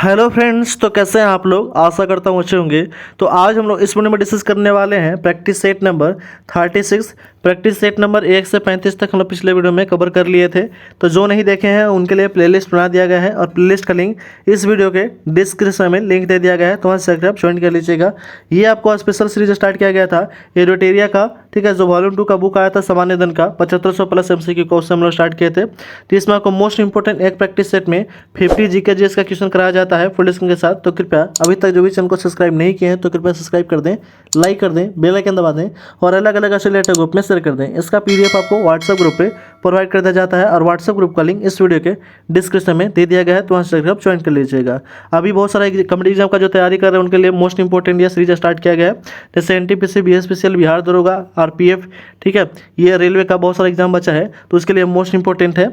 Hello friends, तो कैसे हैं आप लोग। आशा करता हूँ अच्छे होंगे। तो आज हम लोग इस वीडियो में डिस्कस करने वाले हैं practice set number 36। Practice set number 1 से 35 तक हम लोग पिछले वीडियो में कवर कर लिए थे। तो जो नहीं देखे हैं उनके लिए प्लेलिस्ट बना दिया गया है और प्लेलिस्ट का लिंक इस वीडियो के डिस्क्रिप्शन में लिंक दे दिया गया है, तो वहाँ से आप ज्वाइन कर लीजिएगा। ये आपको स्पेशल सीरीज स्टार्ट किया गया था एरोटेरिया का, ठीक है, जो वॉल्यूम 2 का बुक आया था सामान्य दिन का 7500 प्लस MCQ कोर्स हम लोग स्टार्ट किए थे। तो इसमें आपको मोस्ट इंपॉर्टेंट एक प्रैक्टिस सेट में 50 GK GS का क्वेश्चन कराया जाता है फुल डिस्कशन के साथ। तो कृपया अभी तक जो भी चैनल को सब्सक्राइब नहीं किए हैं तो कृपया सब्सक्राइब कर दें, लाइक कर दें, बेल आइकन दबा दें और अलग अलग एफिलिएटेड ग्रुप में शेयर कर दें। इसका PDF आपको व्हाट्सएप ग्रुप पे प्रोवाइड कर दिया जाता है और व्हाट्सएप ग्रुप का लिंक इस वीडियो के डिस्क्रिप्शन में दे दिया गया है, तो वहाँ से आप ज्वाइन कर लीजिएगा। अभी बहुत सारा कॉम्पिटिटिव एग्जाम का जो तैयारी कर रहे हैं उनके लिए मोस्ट इंपॉर्टेंट ये सीरीज स्टार्ट किया गया है, जैसे NTPC, BSPCL, बिहार दरोगा, RPF, ठीक है, ये रेलवे का बहुत सारा एग्जाम बचा है तो उसके लिए मोस्ट इंपॉर्टेंट है।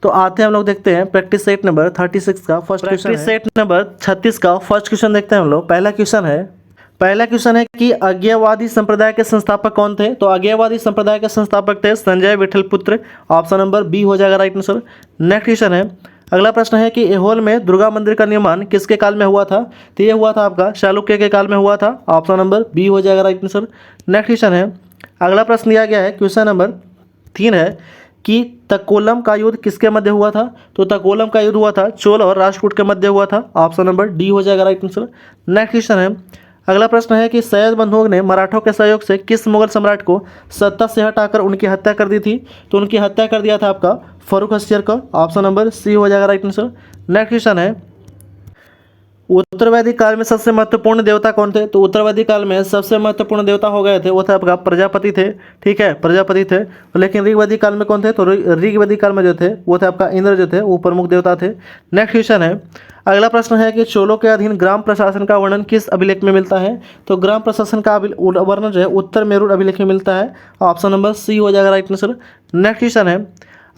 तो आते हैं हम लोग देखते हैं प्रैक्टिस सेट नंबर 36 का first question. Practice set number 36 का फर्स्ट क्वेश्चन देखते हैं हम लोग। पहला क्वेश्चन है कि अज्ञेयवादी संप्रदाय के संस्थापक कौन थे। तो अज्ञेयवादी संप्रदाय के संस्थापक थे संजय विठलपुत्र, ऑप्शन नंबर बी हो जाएगा राइट आंसर। नेक्स्ट क्वेश्चन है, अगला प्रश्न है कि ऐहोल में दुर्गा मंदिर का निर्माण किसके काल में हुआ था। तो ये हुआ था आपका चालुक्य के काल में हुआ था, ऑप्शन नंबर बी हो जाएगा राइट आंसर। नेक्स्ट क्वेश्चन है, अगला प्रश्न दिया गया है क्वेश्चन नंबर 3 है कि तकोलम का युद्ध किसके मध्य हुआ था। तो तकोलम का युद्ध हुआ था चोल और राष्ट्रकूट के मध्य हुआ था, ऑप्शन नंबर डी हो जाएगा राइट आंसर। नेक्स्ट क्वेश्चन है, अगला प्रश्न है कि सैयद बंधुओं ने मराठों के सहयोग से किस मुगल सम्राट को सत्ता से हटाकर उनकी हत्या कर दी थी। तो उनकी हत्या कर दिया था आपका फर्रुख हस्तियर का, ऑप्शन नंबर सी हो जाएगा राइट आंसर। नेक्स्ट क्वेश्चन है, उत्तरवैदिक काल में सबसे महत्वपूर्ण देवता कौन थे। तो उत्तरवैदिक काल में सबसे महत्वपूर्ण देवता हो गए थे वो थे आपका प्रजापति थे, ठीक है, प्रजापति थे। लेकिन ऋग्वैदिक काल में कौन थे। तो ऋग्वैदिक काल में जो थे वो थे आपका इंद्र जो थे, वो प्रमुख देवता थे। नेक्स्ट क्वेश्चन है, अगला प्रश्न है कि चोलों के अधीन ग्राम प्रशासन का वर्णन किस अभिलेख में मिलता है। तो ग्राम प्रशासन का वर्णन जो है उत्तर मेरुड़ अभिलेख में मिलता है, ऑप्शन नंबर सी हो जाएगा राइट आंसर। नेक्स्ट क्वेश्चन है,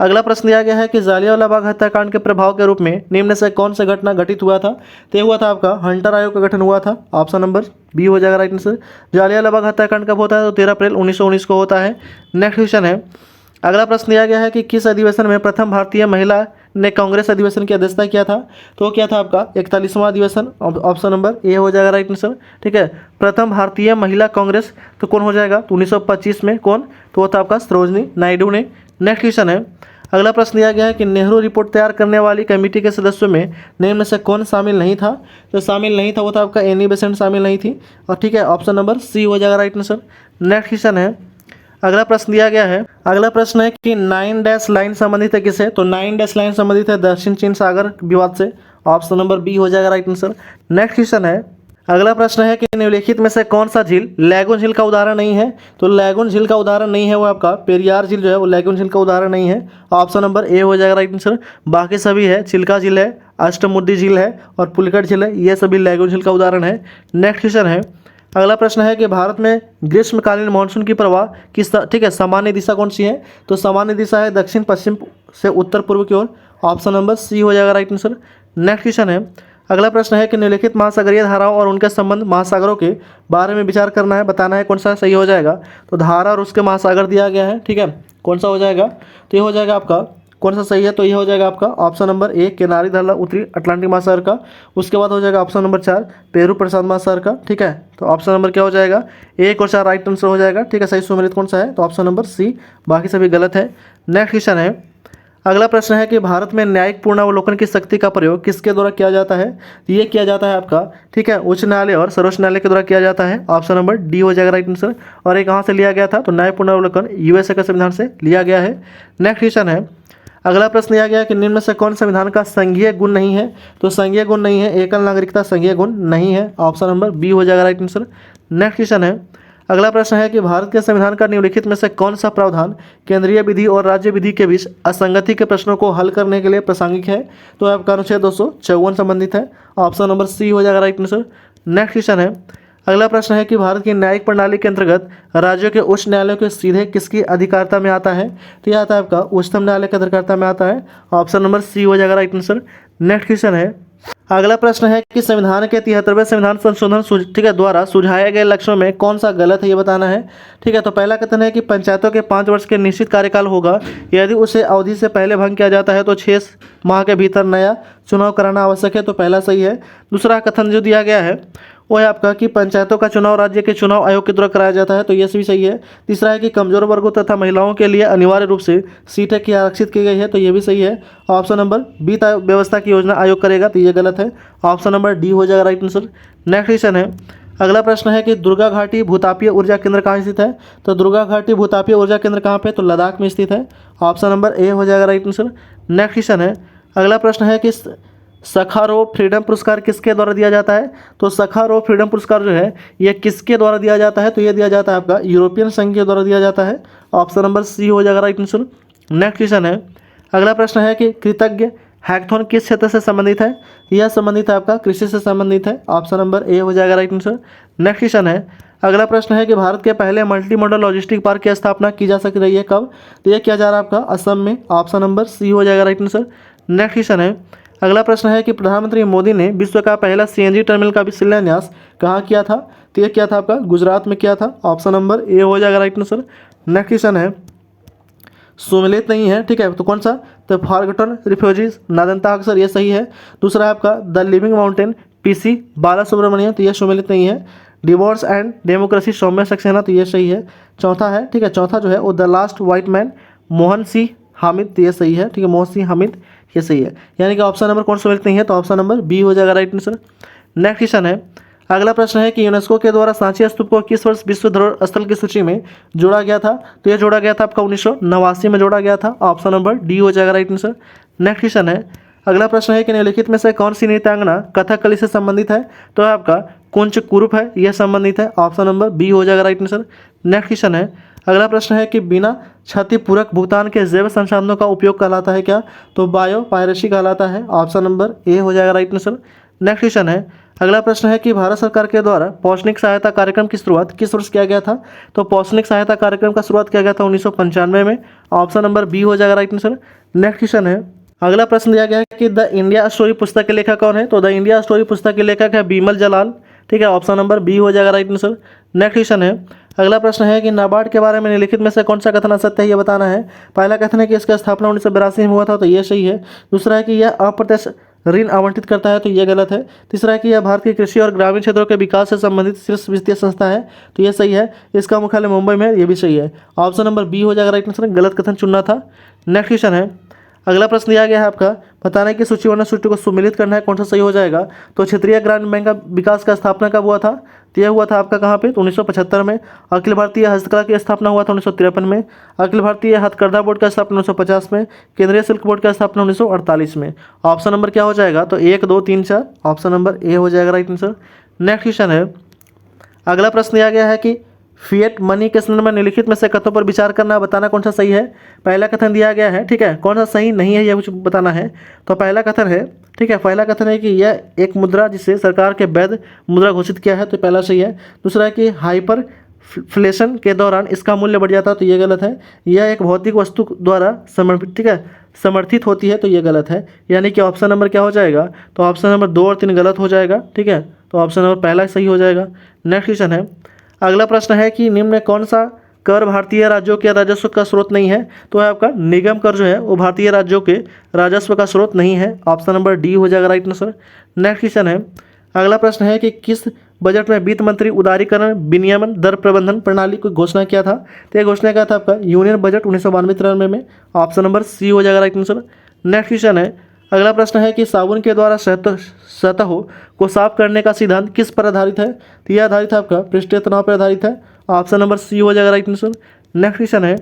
अगला प्रश्न दिया गया है कि जालियांवाला बाग हत्याकांड के प्रभाव के रूप में निम्न से कौन सा घटना घटित हुआ था। तो ये हुआ था आपका हंटर आयोग का गठन हुआ था, ऑप्शन नंबर बी हो जाएगा राइट आंसर। जालियांवाला बाग हत्याकांड कब होता है। तो 13 अप्रैल 1919 को होता है। नेक्स्ट क्वेश्चन है, अगला प्रश्न दिया गया है कि किस अधिवेशन में प्रथम भारतीय महिला ने कांग्रेस अधिवेशन की अध्यक्षता किया था। तो क्या था आपका 41वां अधिवेशन, ऑप्शन नंबर ए हो जाएगा राइट आंसर, ठीक है। प्रथम भारतीय महिला कांग्रेस तो कौन हो जाएगा। तो 1925 में कौन, तो वो था आपका सरोजनी नायडू ने। नेक्स्ट क्वेश्चन है, अगला प्रश्न दिया गया है कि नेहरू रिपोर्ट तैयार करने वाली कमेटी के सदस्यों में निम्न में से कौन शामिल नहीं था। तो शामिल नहीं था वो था आपका एनी बेसेंट शामिल नहीं थी, और ठीक है, ऑप्शन नंबर सी हो जाएगा राइट आंसर। नेक्स्ट क्वेश्चन है, अगला प्रश्न दिया गया है, अगला प्रश्न है कि 9 डैश लाइन संबंधित है किसे। तो 9 डैश लाइन संबंधित है दक्षिण चीन सागर विवाद से, ऑप्शन नंबर बी हो जाएगा राइट आंसर। नेक्स्ट क्वेश्चन है, अगला प्रश्न है कि निम्नलिखित में से कौन सा झील लैगून झील का उदाहरण नहीं है। तो लैगून झील का उदाहरण नहीं है वो आपका पेरियार झील जो है वो लैगून झील का उदाहरण नहीं है, ऑप्शन नंबर ए हो जाएगा राइट आंसर। बाकी सभी है, चिल्का झील है, अष्टमुडी झील है और पुलिकट झील है, ये सभी लैगून झील का उदाहरण है। नेक्स्ट क्वेश्चन है, अगला प्रश्न है कि भारत में ग्रीष्मकालीन मानसून की प्रवाह किस, ठीक है, सामान्य दिशा कौन सी है। तो सामान्य दिशा है दक्षिण पश्चिम से उत्तर पूर्व की ओर, ऑप्शन नंबर सी हो जाएगा राइट आंसर। नेक्स्ट क्वेश्चन है, अगला प्रश्न है कि निम्नलिखित महासागरीय धाराओं और उनके संबंध महासागरों के बारे में विचार करना है, बताना है कौन सा सही हो जाएगा। तो धारा और उसके महासागर दिया गया है, ठीक है, कौन सा हो जाएगा। तो ये हो जाएगा आपका कौन सा सही है। तो ये हो जाएगा आपका ऑप्शन नंबर ए किनारी धारा उत्तरी अटलांटिक महासागर का। उसके बाद हो जाएगा ऑप्शन नंबर 4 पेरू प्रशांत महासागर का, ठीक है। तो ऑप्शन नंबर क्या हो जाएगा, 1 और 4 राइट आंसर हो जाएगा, ठीक है। सही सुमेलित कौन सा है, तो ऑप्शन नंबर सी, बाकी सभी गलत है। नेक्स्ट क्वेश्चन है, अगला प्रश्न है कि भारत में न्यायिक पूर्णावलोकन की शक्ति का प्रयोग किसके द्वारा किया जाता है। तो ये किया जाता है आपका, ठीक है, उच्च न्यायालय और सर्वोच्च न्यायालय के द्वारा किया जाता है, ऑप्शन नंबर डी हो जाएगा राइट आंसर। और ये कहाँ से लिया गया था। तो न्यायिक पूर्णावलोकन USA के संविधान से लिया गया है। नेक्स्ट क्वेश्चन है, अगला प्रश्न दिया गया कि निम्न में से कौन संविधान का संघीय गुण नहीं है। तो संघीय गुण नहीं है, एकल नागरिकता संघीय गुण नहीं है, ऑप्शन नंबर बी हो जाएगा राइट आंसर। नेक्स्ट क्वेश्चन है, अगला प्रश्न है कि भारत के संविधान का निम्नलिखित में से कौन सा प्रावधान केंद्रीय विधि और राज्य विधि के बीच असंगति के प्रश्नों को हल करने के लिए प्रासंगिक है। तो आपका अनुच्छेद 254 संबंधित है, ऑप्शन नंबर सी हो जाएगा राइट आंसर। नेक्स्ट क्वेश्चन है, अगला प्रश्न है कि भारत की न्यायिक प्रणाली के अंतर्गत राज्यों के उच्च न्यायालयों के सीधे किसकी अधिकारिता में आता है। तो यह आता है आपका उच्चतम न्यायालय की अधिकारिता में आता है, ऑप्शन नंबर सी हो जाएगा राइट आंसर। नेक्स्ट क्वेश्चन है, अगला प्रश्न है कि संविधान के 73वें संविधान संशोधन ठीक है द्वारा सुझाए गए लक्ष्यों में कौन सा गलत है ये बताना है। ठीक है, तो पहला कथन है कि पंचायतों के 5 वर्ष के निश्चित कार्यकाल होगा, यदि उसे अवधि से पहले भंग किया जाता है तो 6 माह के भीतर नया चुनाव कराना आवश्यक है, तो पहला सही है। दूसरा कथन जो दिया गया है वो है आपका कि पंचायतों का चुनाव राज्य के चुनाव आयोग के द्वारा कराया जाता है, तो ये भी सही है। तीसरा है कि कमजोर वर्गों तथा महिलाओं के लिए अनिवार्य रूप से सीटें की आरक्षित की गई है, तो ये भी सही है। ऑप्शन नंबर बी व्यवस्था की योजना आयोग करेगा, तो ये गलत है। ऑप्शन नंबर डी हो जाएगा राइट आंसर। नेक्स्ट क्वेश्चन है, अगला प्रश्न है कि दुर्गा घाटी भूतापीय ऊर्जा केंद्र कहाँ स्थित है, तो दुर्गा घाटी भूतापीय ऊर्जा केंद्र कहाँ पे, तो लद्दाख में स्थित है। ऑप्शन नंबर ए हो जाएगा राइट आंसर। नेक्स्ट क्वेश्चन है, अगला प्रश्न है कि सखारोव फ्रीडम पुरस्कार किसके द्वारा दिया जाता है, तो सखारोव फ्रीडम पुरस्कार जो है ये किसके द्वारा दिया जाता है, तो ये दिया जाता है आपका यूरोपियन संघ के द्वारा दिया जाता है। ऑप्शन नंबर सी हो जाएगा राइट आंसर। नेक्स्ट क्वेश्चन है, अगला प्रश्न है कि कृतज्ञ हैकथॉन किस क्षेत्र से संबंधित है, यह संबंधित है आपका कृषि से संबंधित है। ऑप्शन नंबर ए हो जाएगा राइट आंसर। नेक्स्ट क्वेश्चन है, अगला प्रश्न है कि भारत के पहले मल्टी मॉडल लॉजिस्टिक पार्क की स्थापना की जा सक रही है कब, तो यह किया जा रहा है आपका असम में। ऑप्शन नंबर सी हो जाएगा राइट आंसर। नेक्स्ट क्वेश्चन है, अगला प्रश्न है कि प्रधानमंत्री मोदी ने विश्व का पहला सीएनजी टर्मिनल का भी शिलान्यास कहाँ किया था, तो यह किया था आपका गुजरात में किया था। ऑप्शन नंबर ए हो जाएगा राइट आंसर। नेक्स्ट क्वेश्चन है, सुमेलित नहीं है, ठीक है, तो कौन सा, तो फॉरगॉटन रिफ्यूजीज नादंता अक्सर, ये सही है। दूसरा है आपका द लिविंग माउंटेन पीसी बाला सुब्रमण्यम, तो यह सुमेलित नहीं है। डिवोर्स एंड डेमोक्रेसी सौम्य सक्सेना, तो ये सही है। चौथा है, ठीक है, चौथा जो है वो the last white man Mohan Singh Hamid, तो ये सही है, ठीक है, मोहन सिंह हामिद ये सही है। यानी कि ऑप्शन नंबर कौन सा सुमेलित नहीं है, तो ऑप्शन नंबर बी हो जाएगा राइट आंसर। नेक्स्ट क्वेश्चन है, अगला प्रश्न है कि यूनेस्को के द्वारा सांची स्तूप को किस वर्ष विश्व धरोहर स्थल की सूची में जोड़ा गया था, तो यह जोड़ा गया था आपका 1989 में जोड़ा गया था। ऑप्शन नंबर डी हो जाएगा राइट आंसर। नेक्स्ट क्वेश्चन है, अगला प्रश्न है कि निम्नलिखित में से कौन सी नृत्यांगना कथकली से संबंधित है, तो आपका कुंच कुरूप है, यह संबंधित है। ऑप्शन नंबर बी हो जाएगा राइट आंसर। नेक्स्ट क्वेश्चन है, अगला प्रश्न है कि बिना क्षतिपूरक भुगतान के जैव संसाधनों का उपयोग कहलाता है क्या, तो बायो पायरेसी कहलाता है। ऑप्शन नंबर ए हो जाएगा राइट आंसर। नेक्स्ट क्वेश्चन है, अगला प्रश्न है कि भारत सरकार के द्वारा पौष्टिक सहायता कार्यक्रम की शुरुआत किस वर्ष किया गया था, तो पौष्टिक सहायता कार्यक्रम का शुरुआत किया गया था 1995 में। ऑप्शन नंबर बी हो जाएगा राइट आंसर। नेक्स्ट क्वेश्चन है, अगला प्रश्न दिया गया है कि द इंडिया स्टोरी पुस्तक के लेखक कौन है, तो द इंडिया स्टोरी पुस्तक के लेखक है बीमल जलाल, ठीक है, ऑप्शन नंबर बी हो जाएगा राइट आंसर। नेक्स्ट क्वेश्चन है, अगला प्रश्न है कि नाबार्ड के बारे में निम्नलिखित में से कौन सा कथन असत्य है, ये बताना है। पहला कथन है कि इसका स्थापना 1982 में हुआ था, तो ये सही है। दूसरा है कि यह अप्रत्यक्ष ऋण आवंटित करता है, तो यह गलत है। तीसरा है कि यह भारत की कृषि और ग्रामीण क्षेत्रों के विकास से संबंधित शीर्ष वित्तीय संस्था है, तो यह सही है। इसका मुख्यालय मुंबई में है, ये भी सही है। ऑप्शन नंबर बी हो जाएगा राइट आंसर, गलत कथन चुनना था। नेक्स्ट क्वेश्चन है, अगला प्रश्न दिया गया है आपका बताने की सूचीबद्ध सूची को सुमिलित करना है, कौन सा सही हो जाएगा, तो क्षेत्रीय ग्रामीण बैंक का विकास का स्थापना कब हुआ था, तो यह हुआ था आपका कहाँ पे, तो 1975 में। अखिल भारतीय हस्तकला की स्थापना हुआ था 1953 में। अखिल भारतीय हथकरघा बोर्ड का स्थापना 1950 में। केंद्रीय शुल्क बोर्ड का स्थापना 1948 में। ऑप्शन नंबर क्या हो जाएगा, तो 1 2 3 4, ऑप्शन नंबर ए हो जाएगा राइट आंसर। नेक्स्ट क्वेश्चन है, अगला प्रश्न दिया गया है कि फिएट मनी के संदर्भ में निम्नलिखित में से कथनों पर विचार करना, बताना कौन सा सही है। पहला कथन दिया गया है, ठीक है, कौन सा सही नहीं है यह कुछ बताना है। तो पहला कथन है, ठीक है, पहला कथन है कि यह एक मुद्रा जिसे सरकार के वैध मुद्रा घोषित किया है, तो पहला सही है। दूसरा है कि हाइपर फ्लेशन के दौरान इसका मूल्य बढ़ जाता है, तो ये गलत है। यह एक भौतिक वस्तु द्वारा समर्पित, ठीक है, समर्थित होती है, तो ये गलत है। यानी कि ऑप्शन नंबर क्या हो जाएगा, तो ऑप्शन नंबर 2 और 3 गलत हो जाएगा, ठीक है, तो ऑप्शन नंबर पहला सही हो जाएगा। नेक्स्ट क्वेश्चन है, अगला प्रश्न है कि निम्न में कौन सा कर भारतीय राज्यों के राजस्व का स्रोत नहीं है, तो है आपका निगम कर जो है वो भारतीय राज्यों के राजस्व का स्रोत नहीं है। ऑप्शन नंबर डी हो जाएगा राइट आंसर। नेक्स्ट क्वेश्चन है, अगला प्रश्न है कि किस बजट में वित्त मंत्री उदारीकरण विनियमन दर प्रबंधन प्रणाली की घोषणा किया था, तो यह घोषणा किया था आपका यूनियन बजट 1992-93 में। ऑप्शन नंबर सी हो जाएगा राइट आंसर। नेक्स्ट क्वेश्चन है, अगला प्रश्न है कि साबुन के द्वारा सतहों को साफ करने का सिद्धांत किस पर आधारित है, तो यह आधारित है आपका पृष्ठीय तनाव पर आधारित है। ऑप्शन नंबर सी हो जाएगा राइट आंसर। नेक्स्ट क्वेश्चन है,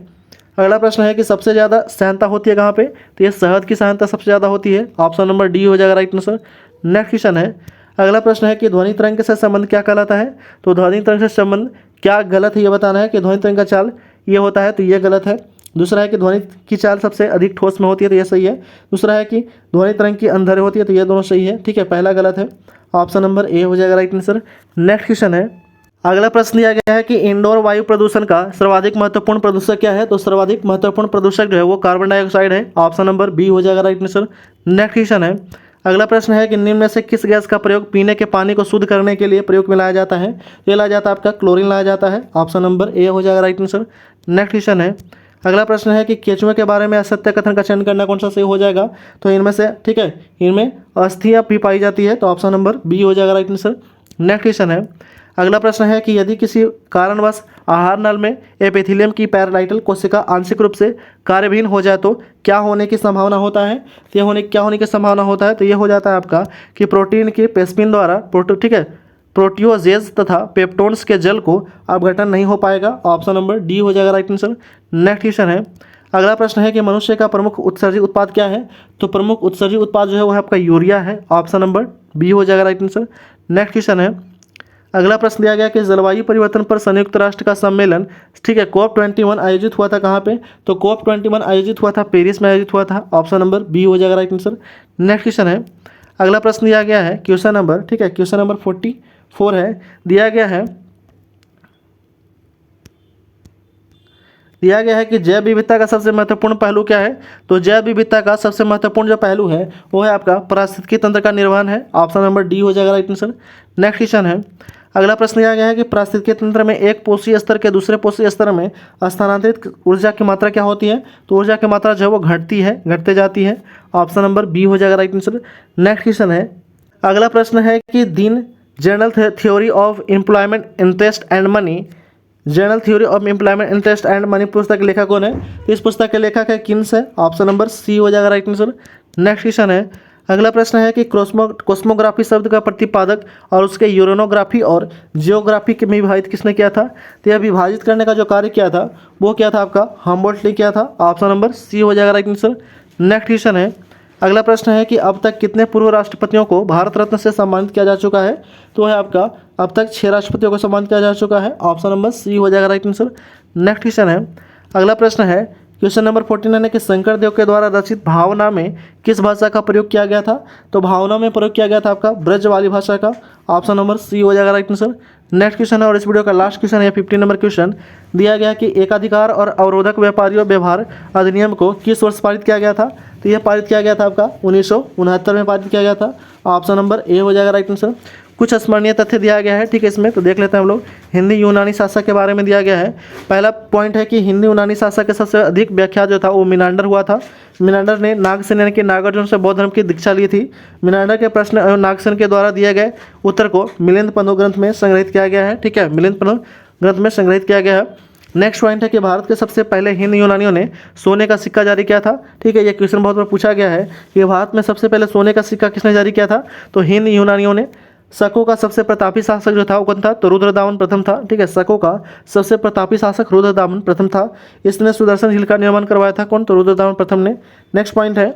अगला प्रश्न है कि सबसे ज़्यादा सहायता होती है कहाँ पे, तो यह शहद की सहायता सबसे ज़्यादा होती है। ऑप्शन नंबर डी हो जाएगा राइट आंसर। नेक्स्ट क्वेश्चन है, अगला प्रश्न है कि ध्वनि तरंग से संबंध क्या कहलाता है, तो ध्वनि तरंग से संबंध क्या गलत है ये बताना है कि ध्वनि तरंग का चाल ये होता है, तो ये गलत है। दूसरा है कि ध्वनि की चाल सबसे अधिक ठोस में होती है, तो यह सही है। दूसरा है कि ध्वनि तरंग की अंधेरे होती है, तो ये दोनों सही है, ठीक है, पहला गलत है। ऑप्शन नंबर ए हो जाएगा राइट आंसर। नेक्स्ट क्वेश्चन है, अगला प्रश्न दिया गया है कि इंडोर वायु प्रदूषण का सर्वाधिक महत्वपूर्ण प्रदूषक क्या है, तो सर्वाधिक महत्वपूर्ण प्रदूषक जो है वो कार्बन डाइऑक्साइड है। ऑप्शन नंबर बी हो जाएगा राइट आंसर। नेक्स्ट क्वेश्चन है, अगला प्रश्न है कि निम्न में से किस गैस का प्रयोग पीने के पानी को शुद्ध करने के लिए प्रयोग में लाया जाता है, ये लाया जाता है आपका क्लोरीन लाया जाता है। ऑप्शन नंबर ए हो जाएगा राइट आंसर। नेक्स्ट क्वेश्चन है, अगला प्रश्न है कि केचुए के बारे में असत्य कथन का चयन करना कौन सा सही हो जाएगा। तो इनमें से ठीक है, इनमें अस्थियां भी पाई जाती है, तो ऑप्शन नंबर बी हो जाएगा राइट आंसर। नेक्स्ट क्वेश्चन है, अगला प्रश्न है कि यदि किसी कारणवश आहार नल में एपिथेलियम की पैराइटल कोशिका आंशिक रूप से कार्यविहीन हो जाए तो क्या होने की संभावना होता है। तो क्या होने की संभावना होता है, तो ये हो जाता है आपका कि प्रोटीन के पेस्पिन द्वारा ठीक है, प्रोटियोजेज तथा पेप्टोन्स के जल को अपघटन नहीं हो पाएगा। ऑप्शन नंबर डी हो जाएगा राइट आंसर। नेक्स्ट क्वेश्चन है, अगला प्रश्न है कि मनुष्य का प्रमुख उत्सर्जित उत्पाद क्या है। तो प्रमुख उत्सर्जित उत्पाद जो है वो है आपका यूरिया है। ऑप्शन नंबर बी हो जाएगा राइट आंसर। नेक्स्ट क्वेश्चन है, अगला प्रश्न दिया गया कि जलवायु परिवर्तन पर संयुक्त राष्ट्र का सम्मेलन ठीक है COP21 आयोजित हुआ था कहाँ पे। तो COP21 आयोजित हुआ था पेरिस में आयोजित हुआ था। ऑप्शन नंबर बी हो जाएगा राइट आंसर। नेक्स्ट क्वेश्चन है, अगला प्रश्न दिया गया है क्वेश्चन नंबर ठीक है, क्वेश्चन नंबर 44 है, दिया गया है कि जैव विविधता का सबसे महत्वपूर्ण पहलू क्या है। तो जैव विविधता का सबसे महत्वपूर्ण जो पहलू है वो है आपका पारिस्थितिकी तंत्र का निर्वहन है। ऑप्शन नंबर डी हो जाएगा राइट आंसर। नेक्स्ट क्वेश्चन है, अगला प्रश्न दिया गया है कि पारिस्थितिकी तंत्र में एक पोषी स्तर के दूसरे पोषी स्तर में स्थानांतरित ऊर्जा की मात्रा क्या होती है। तो ऊर्जा की मात्रा जो है वो घटते जाती है। ऑप्शन नंबर बी हो जाएगा राइट आंसर। नेक्स्ट क्वेश्चन है, अगला प्रश्न है कि दिन journal theory of employment interest and money, journal theory of employment interest and money पुस्तक के लेखक कौन है। तो इस पुस्तक के लेखक है किन्स है। ऑप्शन नंबर सी हो जाएगा राइट आंसर। नेक्स्ट क्वेश्चन है, अगला प्रश्न है कि कॉस्मोग्राफी शब्द का प्रतिपादक और उसके यूरेनोग्राफी और जियोग्राफी के में विभाजित किसने किया था। तो यह विभाजित करने का जो कार्य किया था वो क्या था आपका हम्बोल्ट ने किया था। ऑप्शन नंबर सी हो जाएगा राइट आंसर। नेक्स्ट क्वेश्चन है, अगला प्रश्न है कि अब तक कितने पूर्व राष्ट्रपतियों को भारत रत्न से सम्मानित किया जा चुका है। तो है आपका अब तक 6 राष्ट्रपतियों को सम्मानित किया जा चुका है। ऑप्शन नंबर सी हो जाएगा राइट आंसर। नेक्स्ट क्वेश्चन है, अगला प्रश्न है क्वेश्चन नंबर 49 है कि शंकरदेव के द्वारा रचित भावना में किस भाषा का प्रयोग किया गया था। तो भावना में प्रयोग किया गया था आपका ब्रज वाली भाषा का। ऑप्शन नंबर सी हो जाएगा राइट आंसर। नेक्स्ट क्वेश्चन है और इस वीडियो का लास्ट क्वेश्चन है 50 नंबर क्वेश्चन, दिया गया कि एकाधिकार और अवरोधक व्यापारियों व्यवहार अधिनियम को किस वर्ष पारित किया गया था। तो यह पारित किया गया था आपका 1969 में पारित किया गया था। ऑप्शन नंबर ए हो जाएगा राइट आंसर। कुछ स्मरणीय तथ्य दिया गया है ठीक है इसमें, तो देख लेते हैं हम लोग। हिंदी यूनानी शासक के बारे में दिया गया है। पहला पॉइंट है कि हिंदी यूनानी शासक के सबसे अधिक व्याख्या जो था वो मिनांडर हुआ था। मिनांडर ने नागसेन यानी कि नागार्जुन से बौद्ध धर्म की दीक्षा ली थी। मिनांडर के प्रश्न एवं नागसेन के द्वारा दिए गए उत्तर को मिलिंद पन्नु ग्रंथ में संग्रहित किया गया है। ठीक है, मिलिंद पन्नु ग्रंथ में संग्रहित किया गया है। नेक्स्ट पॉइंट है कि भारत के सबसे पहले हिंद यूनानियों ने सोने का सिक्का जारी किया था। ठीक है, ये क्वेश्चन बहुत बार पूछा गया है कि भारत में सबसे पहले सोने का सिक्का किसने जारी किया था। तो हिंद यूनानियों ने। शकों का सबसे प्रतापी शासक जो था वो कौन था। तो रुद्रदामन प्रथम था। ठीक है, शकों का सबसे प्रतापी शासक रुद्रदामन प्रथम था। इसने सुदर्शन झील का निर्माण करवाया था कौन। तो रुद्रदामन प्रथम ने। नेक्स्ट पॉइंट है,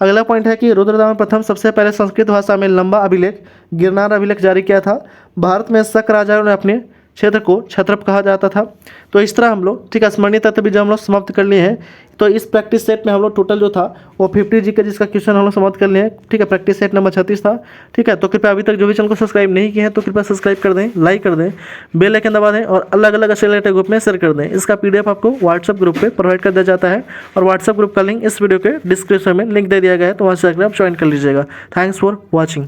अगला पॉइंट है कि रुद्रदामन प्रथम सबसे पहले संस्कृत भाषा में लंबा अभिलेख गिरनार अभिलेख जारी किया था। भारत में शक राजाओं ने अपने क्षेत्र को क्षत्रप कहा जाता था। तो इस तरह हम लोग ठीक है स्मरणीय तत्व भी जो हम लोग समाप्त कर लिए हैं। तो इस प्रैक्टिस सेट में हम लोग टोटल जो था वो 50 जी का जिसका क्वेश्चन हम लोग समाप्त कर लिए हैं। ठीक है, प्रैक्टिस सेट नंबर 36 था। ठीक है, तो कृपया अभी तक जो भी चैनल को सब्सक्राइब नहीं किए हैं तो कृपया सब्सक्राइब कर दें, लाइक कर दें, बेल आइकन दबा दें और अलग अलग एक्सेलरेटर ग्रुप में शेयर कर दें। इसका PDF आपको व्हाट्सएप ग्रुप पर प्रोवाइड कर दिया जाता है और व्हाट्सएप ग्रुप का लिंक इस वीडियो के डिस्क्रिप्शन में लिंक दे दिया गया है, तो वहाँ से आप ज्वाइन कर लीजिएगा। Thanks for watching.